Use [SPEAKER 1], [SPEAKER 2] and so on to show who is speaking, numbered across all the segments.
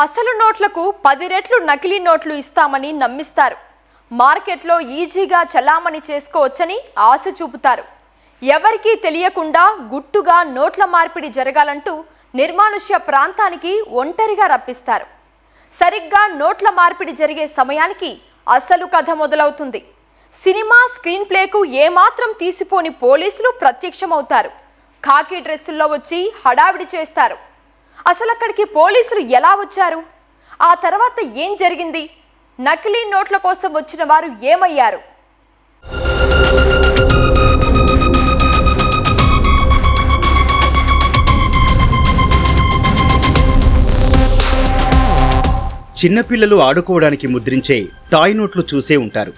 [SPEAKER 1] అసలు నోట్లకు 10 రెట్లు నకిలీ నోట్లు ఇస్తామని నమ్మిస్తారు. మార్కెట్లో ఈజీగా చలామణి చేసుకోవచ్చని ఆశ చూపుతారు. ఎవరికీ తెలియకుండా గుట్టుగా నోట్ల మార్పిడి జరగాలంటూ నిర్మానుష్య ప్రాంతానికి ఒంటరిగా రప్పిస్తారు. సరిగ్గా నోట్ల మార్పిడి జరిగే సమయానికి అసలు కథ మొదలవుతుంది. సినిమా స్క్రీన్ ప్లేకు ఏమాత్రం తీసిపోని పోలీసులు ప్రత్యక్షమవుతారు. ఖాకీ డ్రెస్సుల్లో వచ్చి హడావిడి చేస్తారు. అసలు అక్కడికి పోలీసులు ఎలా వచ్చారు? ఆ తర్వాత ఏం జరిగింది? నకిలీ నోట్ల కోసం వచ్చిన వారు ఏమయ్యారు?
[SPEAKER 2] చిన్నపిల్లలు ఆడుకోవడానికి ముద్రించే టాయ్ నోట్లు చూసే ఉంటారు.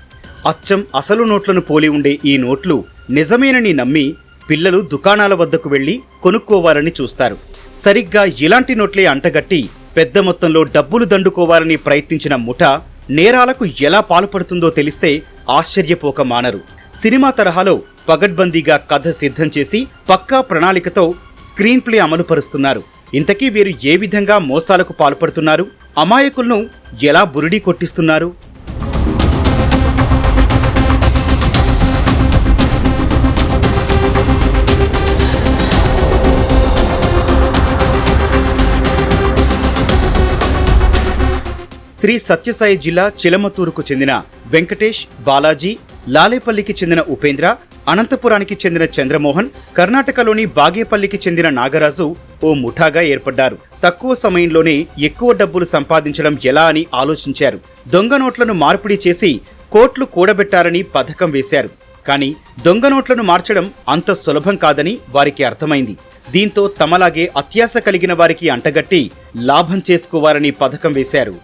[SPEAKER 2] అచ్చం అసలు నోట్లను పోలి ఉండే ఈ నోట్లు నిజమేనని నమ్మి పిల్లలు దుకాణాల వద్దకు వెళ్లి కొనుక్కోవాలని చూస్తారు. సరిగ్గా ఇలాంటి నోట్లే అంటగట్టి పెద్ద మొత్తంలో డబ్బులు దండుకోవాలని ప్రయత్నించిన ముఠా నేరాలకు ఎలా పాల్పడుతుందో తెలిస్తే ఆశ్చర్యపోక మానరు. సినిమా తరహాలో పగడ్బందీగా కథ సిద్ధం చేసి పక్కా ప్రణాళికతో స్క్రీన్ ప్లే అమలుపరుస్తున్నారు. ఇంతకీ వీరు ఏ విధంగా మోసాలకు పాల్పడుతున్నారు? అమాయకులను ఎలా బురిడీ కొట్టిస్తున్నారు? శ్రీ సత్యసాయి జిల్లా చిలమతూరుకు చెందిన వెంకటేష్, బాలాజీ, లాలేపల్లికి చెందిన ఉపేంద్ర, అనంతపురానికి చెందిన చంద్రమోహన్, కర్ణాటకలోని బాగేపల్లికి చెందిన నాగరాజు ఓ ముఠాగా ఏర్పడ్డారు. తక్కువ సమయంలోనే ఎక్కువ డబ్బులు సంపాదించడం ఎలా అని ఆలోచించారు. దొంగ నోట్లను మార్పిడి చేసి కోట్లు కూడబెట్టాలని పథకం వేశారు. కానీ దొంగ నోట్లను మార్చడం అంత సులభం కాదని వారికి అర్థమైంది. దీంతో తమలాగే అత్యాశ కలిగిన వారికి అంటగట్టి లాభం చేసుకోవాలని పథకం వేశారు.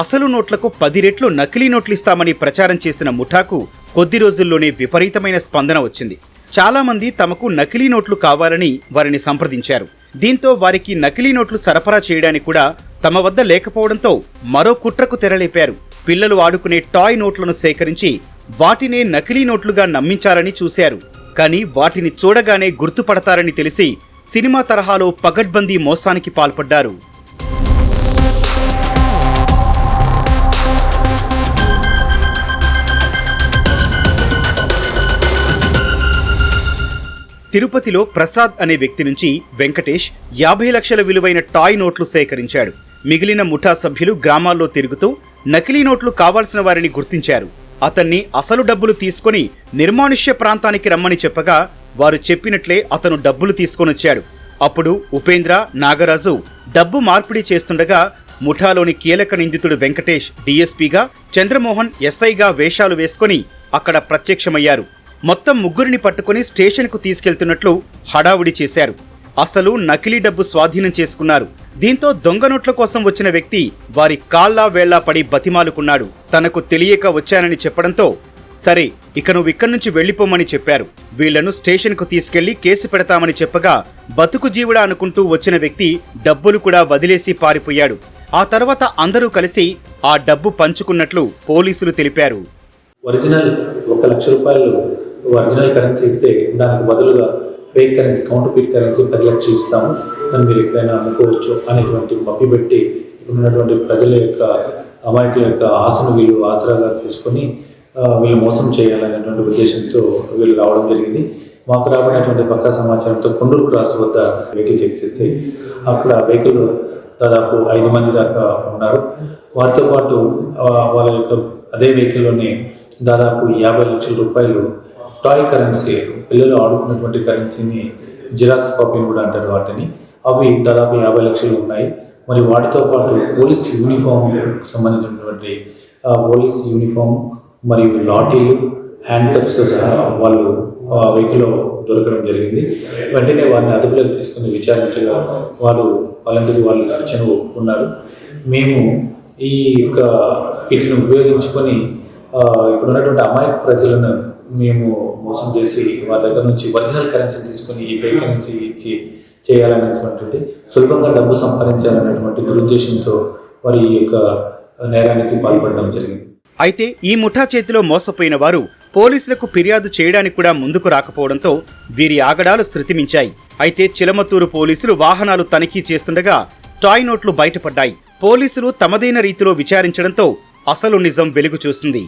[SPEAKER 2] అసలు నోట్లకు 10 రెట్లు నకిలీ నోట్లు ఇస్తామని ప్రచారం చేసిన ముఠాకు కొద్ది రోజుల్లోనే విపరీతమైన స్పందన వచ్చింది. చాలా మంది తమకు నకిలీ నోట్లు కావాలని వారిని సంప్రదించారు. దీంతో వారికి నకిలీ నోట్లు సరఫరా చేయడానికి కూడా తమ వద్ద లేకపోవడంతో మరో కుట్రకు తెరలేపారు. పిల్లలు ఆడుకునే టాయ్ నోట్లను సేకరించి వాటినే నకిలీ నోట్లుగా నమ్మించాలని చూశారు. కానీ వాటిని చూడగానే గుర్తుపడతారని తెలిసి సినిమా తరహాలో పగడ్బందీ మోసానికి పాల్పడ్డారు. తిరుపతిలో ప్రసాద్ అనే వ్యక్తి నుంచి వెంకటేష్ 50 లక్షల విలువైన టాయ్ నోట్లు సేకరించాడు. మిగిలిన ముఠా సభ్యులు గ్రామాల్లో తిరుగుతూ నకిలీ నోట్లు కావాల్సిన వారిని గుర్తించారు. అతన్ని అసలు డబ్బులు తీసుకుని నిర్మానుష్య ప్రాంతానికి రమ్మని చెప్పగా వారు చెప్పినట్లే అతను డబ్బులు తీసుకొనొచ్చాడు. అప్పుడు ఉపేంద్ర, నాగరాజు డబ్బు మార్పిడి చేస్తుండగా ముఠాలోని కీలక నిందితుడు వెంకటేష్ డీఎస్పీగా, చంద్రమోహన్ ఎస్ఐగా వేషాలు వేసుకుని అక్కడ ప్రత్యక్షమయ్యారు. మొత్తం ముగ్గురిని పట్టుకుని స్టేషన్కు తీసుకెళ్తున్నట్లు హడావుడి చేశారు. అసలు నకిలీ డబ్బు స్వాధీనం చేసుకున్నారు. దీంతో దొంగ నోట్ల కోసం వచ్చిన వ్యక్తి వారి కాళ్లా వేళ్లా పడి బతిమాలుకున్నాడు. తనకు తెలియక వచ్చానని చెప్పడంతో సరే ఇక నువ్వు ఇక్కడి నుంచి వెళ్లిపోమని చెప్పారు. వీళ్లను స్టేషన్కు తీసుకెళ్లి కేసు పెడతామని చెప్పగా బతుకు జీవుడా అనుకుంటూ వచ్చిన వ్యక్తి డబ్బులు కూడా వదిలేసి పారిపోయాడు. ఆ తర్వాత అందరూ కలిసి ఆ డబ్బు పంచుకున్నట్లు పోలీసులు తెలిపారు.
[SPEAKER 3] ఒరిజినల్ 1 లక్ష రూపాయలు ఒరిజినల్ కరెన్సీ ఇస్తే దానికి బదులుగా ఫేక్ కరెన్సీ, కౌంటర్ఫీట్ కరెన్సీ 10 లక్షలు ఇస్తాము, దాన్ని మీరు ఎక్కడైనా అమ్ముకోవచ్చు అనేటువంటి మభ్యపెట్టి ఉన్నటువంటి ప్రజల యొక్క అమాయకుల యొక్క ఆశను వీళ్ళు ఆసరాగా తీసుకొని వీళ్ళు మోసం చేయాలనేటువంటి ఉద్దేశంతో వీళ్ళు రావడం జరిగింది. మాకు రాబడినటువంటి పక్కా సమాచారంతో కొండూరు క్రాస్ వద్ద వెహికల్ చెక్ చేస్తే అక్కడ వెహికల్ దాదాపు 5 మంది దాకా ఉన్నారు. వారితో పాటు వాళ్ళ యొక్క అదే వెహికల్లోనే దాదాపు 50 లక్షల రూపాయలు టాయ్ కరెన్సీ, పిల్లలు ఆడుకున్నటువంటి కరెన్సీని జిరాక్స్ కాపీని కూడా అంటారు వాటిని, అవి దాదాపు 50 లక్షలు ఉన్నాయి. మరి వాటితో పాటు పోలీస్ యూనిఫామ్ సంబంధించినటువంటి పోలీస్ యూనిఫామ్ మరియు లాఠీలు, హ్యాండ్ కప్స్తో సహా వాళ్ళు వెహికల్లో దొరకడం జరిగింది. వెంటనే వారిని అదుపులోకి తీసుకుని విచారించగా వాళ్ళందరూ వాళ్ళు సూచన ఒప్పుకున్నారు. మేము ఈ యొక్క వీటిని ఉపయోగించుకొని ఇక్కడ ఉన్నటువంటి అమాయక ప్రజలను మేము మోసం చేసి వారి దగ్గర నుంచి ఒరిజినల్ కరెన్సీ తీసుకుని ఈ ఫేక్ కరెన్సీ ఇచ్చి చేయాలనేటువంటిది, సులభంగా డబ్బు సంపాదించాలనేటువంటి దురుద్దేశంతో వారి ఈ యొక్క నేరానికి పాల్పడడం జరిగింది.
[SPEAKER 2] అయితే ఈ ముఠా చేతిలో మోసపోయిన వారు పోలీసులకు ఫిర్యాదు చేయడానికి కూడా ముందుకు రాకపోవడంతో వీరి ఆగడాలు శృతిమించాయి. అయితే చిలమతూరు పోలీసులు వాహనాలు తనిఖీ చేస్తుండగా టాయ్ నోట్లు బయటపడ్డాయి. పోలీసులు తమదైన రీతిలో విచారించడంతో అసలు నిజం వెలుగు చూసింది.